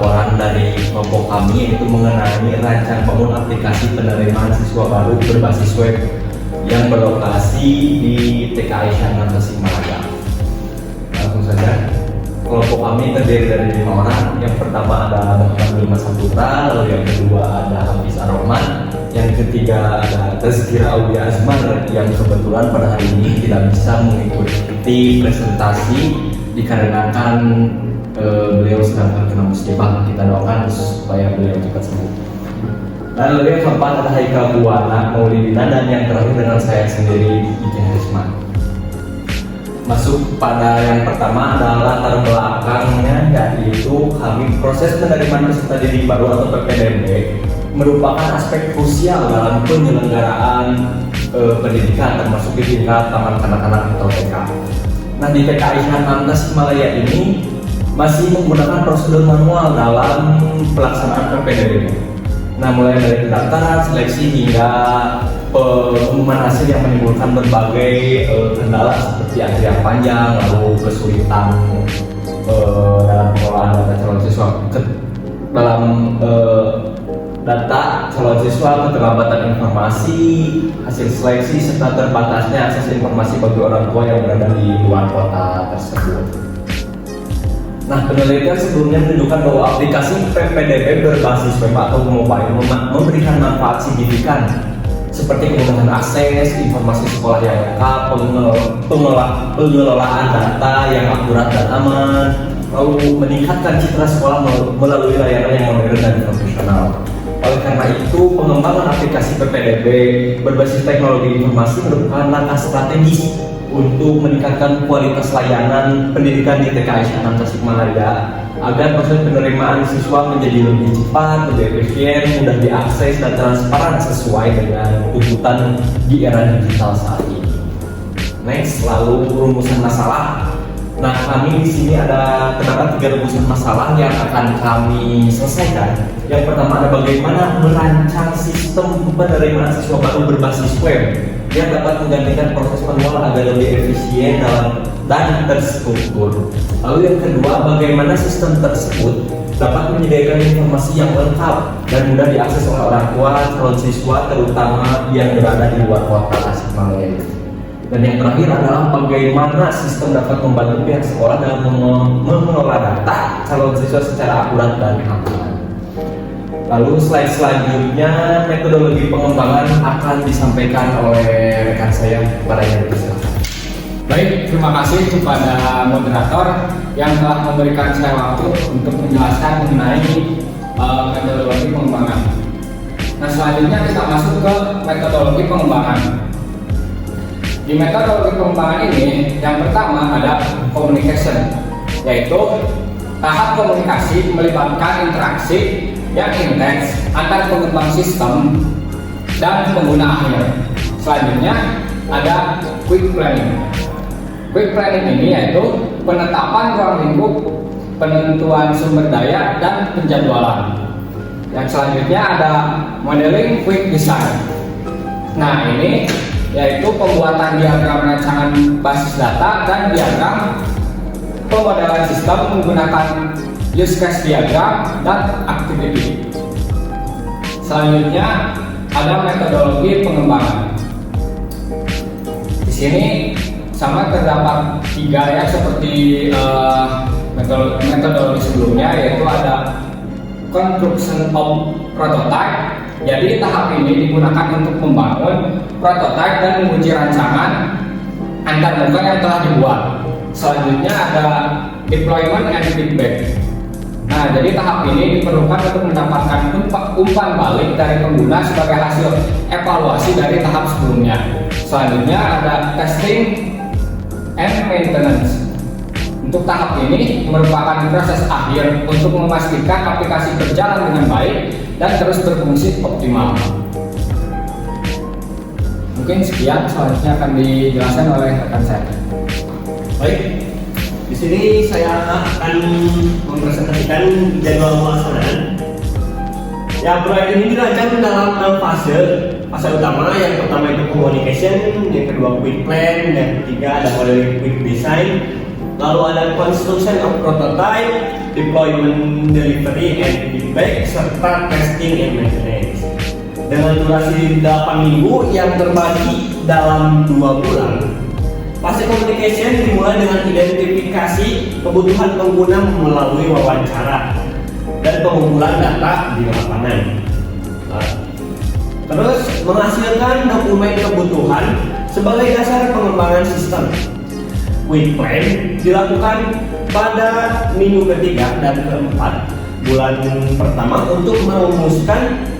laporan dari kelompok kami yaitu mengenai rancang bangun aplikasi penerimaan siswa baru berbasis web yang berlokasi di TKI Syahnan Tasikmalaya. Langsung saja, kelompok kami terdiri dari 5 orang. Yang pertama ada Muhammad Lima Saputra, lalu yang kedua ada Hafiz Ar-Rahman, yang ketiga ada Tazkira Aulia Azmar yang kebetulan pada hari ini tidak bisa mengikuti presentasi dikarenakan beliau sedang terkena musibah. Kita doakan supaya beliau cepat sembuh. Dan lalu yang keempat ada Haikal Buwana Maulidina, dan yang terakhir dengan saya sendiri Ijah Harisman. Masuk pada yang pertama adalah latar belakangnya, yaitu kami proses penerimaan peserta didik baru atau PPDB merupakan aspek krusial dalam penyelenggaraan pendidikan, termasuk di tingkat taman kanak-kanak atau TK. Nah, di TKI Syahnan Tasikmalaya ini masih menggunakan prosedur manual dalam pelaksanaan PPDB. Nah, mulai dari pendaftaran, seleksi hingga pengumuman hasil yang menimbulkan berbagai kendala seperti antrian panjang, lalu kesulitan dalam pengelolaan data calon siswa, dalam data calon siswa, keterlambatan informasi, hasil seleksi, serta terbatasnya akses informasi bagi orang tua yang berada di luar kota tersebut. Nah, penelitian sebelumnya menunjukkan bahwa aplikasi PPDB berbasis web atau mobile memberikan manfaat signifikan seperti kemudahan akses, informasi sekolah yang lengkap, pengelolaan data yang akurat dan aman, lalu meningkatkan citra sekolah melalui layanan yang modern dan profesional. Oleh karena itu, pengembangan aplikasi PPDB berbasis teknologi informasi merupakan langkah strategis untuk meningkatkan kualitas layanan pendidikan di TKI Syahnan Tasikmalaya agar proses penerimaan siswa menjadi lebih cepat, lebih efisien, mudah diakses, dan transparan sesuai dengan tuntutan di era digital saat ini. Next, lalu rumusan masalah. Nah, kami di sini terdapat 3 rumusan masalah yang akan kami selesaikan. Yang pertama ada bagaimana merancang sistem penerimaan siswa baru berbasis web yang dapat menggantikan proses manual agar lebih efisien dan terstruktur. Lalu yang kedua, bagaimana sistem tersebut dapat menyediakan informasi yang lengkap dan mudah diakses oleh orang tua calon siswa, terutama yang berada di luar kota Tasikmalaya. Dan yang terakhir adalah bagaimana sistem dapat membantu pihak sekolah dalam mengelola data calon siswa secara akurat dan aman. Lalu slide selanjutnya, metodologi pengembangan akan disampaikan oleh rekan saya kepada yang bersilakan. Baik, terima kasih kepada moderator yang telah memberikan saya waktu untuk menjelaskan mengenai metodologi pengembangan. Nah, selanjutnya kita masuk ke metodologi pengembangan. Di metodologi pengembangan ini, yang pertama ada communication, yaitu tahap komunikasi melibatkan interaksi yang intens antar pengembang sistem dan pengguna akhir. Selanjutnya ada quick planning. Quick planning ini yaitu penetapan ruang lingkup, penentuan sumber daya, dan penjadwalan. Yang selanjutnya ada modeling quick design. Nah, ini yaitu pembuatan diagram rancangan basis data dan diagram pemodelan sistem menggunakan use case diagram dan activity. Selanjutnya ada metodologi pengembangan. Di sini sama terdapat 3 ya, seperti metodologi sebelumnya, yaitu ada construction of prototype. Jadi tahap ini digunakan untuk membangun prototipe dan menguji rancangan antar muka yang telah dibuat. Selanjutnya ada deployment and feedback. Nah, jadi tahap ini diperlukan untuk mendapatkan umpan balik dari pengguna sebagai hasil evaluasi dari tahap sebelumnya. Selanjutnya ada testing and maintenance. Untuk tahap ini merupakan proses akhir untuk memastikan aplikasi berjalan dengan baik dan terus berfungsi optimal. Mungkin sekian, selanjutnya akan dijelaskan oleh rekan saya. Baik, di sini saya akan mempresentasikan jadwal pelaksanaan. Ya, proyek ini dirancang dalam 6 fase. Fase utama yang pertama itu communication, yang kedua quick plan, yang ketiga ada modeling quick design, lalu ada construction of prototype, deployment, delivery, and feedback, serta testing and maintenance. Dengan durasi 8 minggu yang terbagi dalam 2 bulan. Fase communication dimulai dengan identifikasi kebutuhan pengguna melalui wawancara dan pengumpulan data di lapangan. Terus menghasilkan dokumen kebutuhan sebagai dasar pengembangan sistem. Quick plan dilakukan pada minggu ketiga dan keempat bulan pertama untuk merumuskan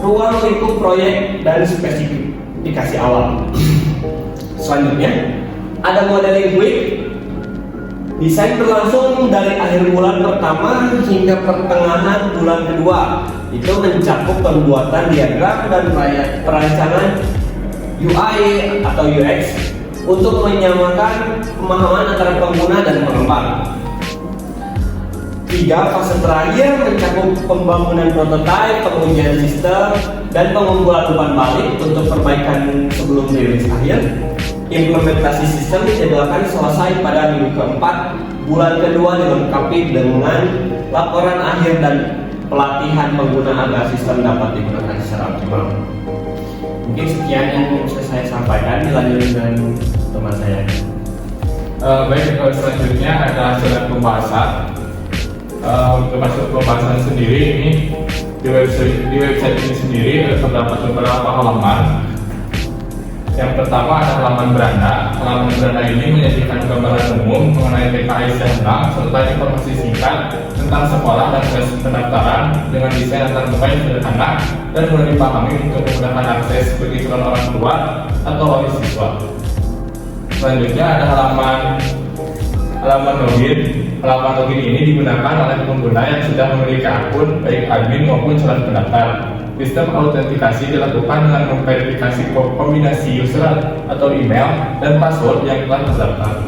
ruang lingkup proyek dan spesifikasi awal. Selanjutnya ada modeling quick. Desain berlangsung dari akhir bulan pertama hingga pertengahan bulan kedua. Itu mencakup pembuatan diagram dan perancangan UI atau UX untuk menyamakan pemahaman antara pengguna dan pengembang. 3. Fase terakhir mencakup pembangunan prototipe, pengujian sistem, dan pengumpulan umpan balik untuk perbaikan sebelum rilis akhir. Implementasi sistem dijadwalkan selesai pada minggu keempat bulan kedua dilengkapi dengan laporan akhir dan pelatihan pengguna agar sistem dapat digunakan secara optimal. Mungkin sekian yang bisa saya sampaikan, dilanjut dengan teman saya. Baik, selanjutnya ada hasil pembahasan. Untuk hasil pembahasan sendiri ini di website ini sendiri terdapat beberapa halaman. Yang pertama ada halaman beranda. Halaman beranda ini menyajikan gambaran umum mengenai PKI Sehenang serta informasi singkat tentang sekolah dan proses pendaftaran dengan desain antar muka yang sederhana dan mudah dipahami untuk memudahkan akses bagi calon orang tua atau wali siswa. Selanjutnya ada halaman login. Halaman login ini digunakan oleh pengguna yang sudah memiliki akun baik admin maupun calon pendaftar. Sistem autentikasi dilakukan dengan memverifikasi kombinasi user atau email dan password yang telah terdaftar.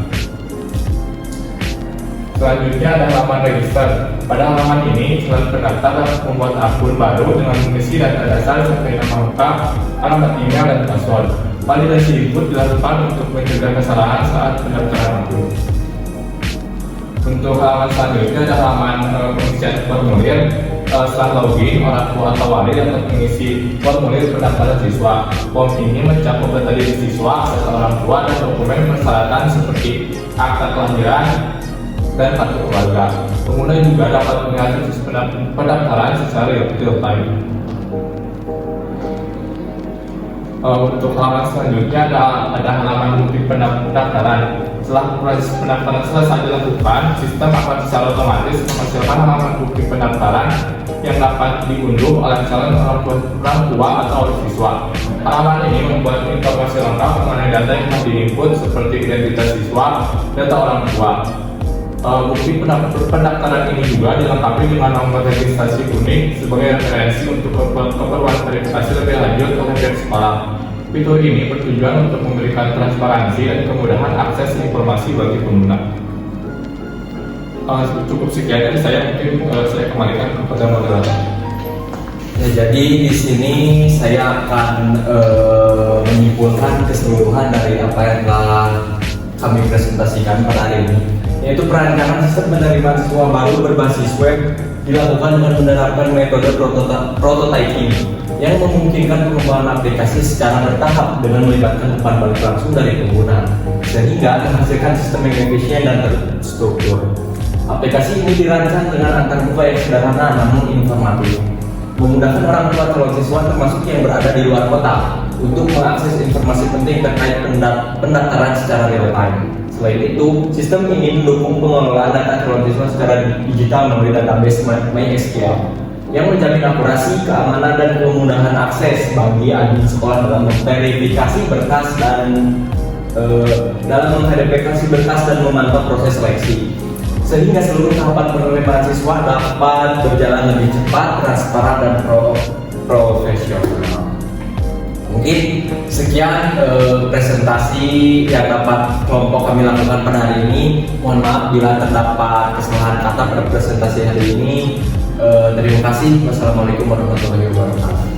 Selanjutnya ada halaman register. Pada halaman ini, calon pendaftar dapat membuat akun baru dengan mengisi data dasar seperti nama lengkap, alamat email, dan password. Validasi input dilakukan untuk mencegah kesalahan saat pendaftaran akun. Untuk halaman selanjutnya ada halaman pengisian formulir. Setelah login, orang tua atau wali dapat mengisi formulir pendaftaran siswa. Form ini mencakup data diri siswa, data orang tua, dan dokumen persyaratan seperti akta kelahiran dan kartu keluarga. Pengguna juga dapat melihat proses pendaftaran secara real time. Untuk halaman selanjutnya ada halaman bukti pendaftaran. Setelah proses pendaftaran selesai dilakukan, sistem akan secara otomatis menghasilkan halaman bukti pendaftaran yang dapat diunduh oleh calon orang tua atau siswa. Halaman ini membuat informasi lengkap mengenai data yang telah diinput seperti identitas siswa, data orang tua. Bukti pendaftaran ini juga dilengkapi dengan nomor registrasi kuning sebagai referensi untuk keperluan verifikasi lebih lanjut oleh pihak sekolah. Fitur ini bertujuan untuk memberikan transparansi dan kemudahan akses informasi bagi pengguna. Cukup sekian dari saya, mungkin saya kembalikan kepada moderator. Ya, jadi di sini saya akan menyimpulkan keseluruhan dari apa yang telah kami presentasikan pada hari ini, yaitu perancangan sistem penerimaan siswa baru berbasis web dilakukan dengan menerapkan metode prototyping yang memungkinkan pengembangan aplikasi secara bertahap dengan melibatkan umpan balik langsung dari pengguna, sehingga menghasilkan sistem yang efisien dan terstruktur. Aplikasi ini dirancang dengan antarmuka yang sederhana namun informatif, memudahkan orang tua calon siswa termasuk yang berada di luar kota untuk mengakses informasi penting terkait pendaftaran secara real time. Selain itu, sistem ini mendukung pengelolaan data calon siswa secara digital melalui database MySQL yang menjamin akurasi, keamanan, dan kemudahan akses bagi admin sekolah dalam memverifikasi berkas dan memantau proses seleksi, sehingga seluruh tahapan penerimaan siswa dapat berjalan lebih cepat, transparan, dan profesional. Mungkin sekian presentasi yang dapat kelompok kami lakukan pada hari ini. Mohon maaf bila terdapat kesalahan kata pada presentasi hari ini. Terima kasih. Wassalamualaikum warahmatullahi wabarakatuh.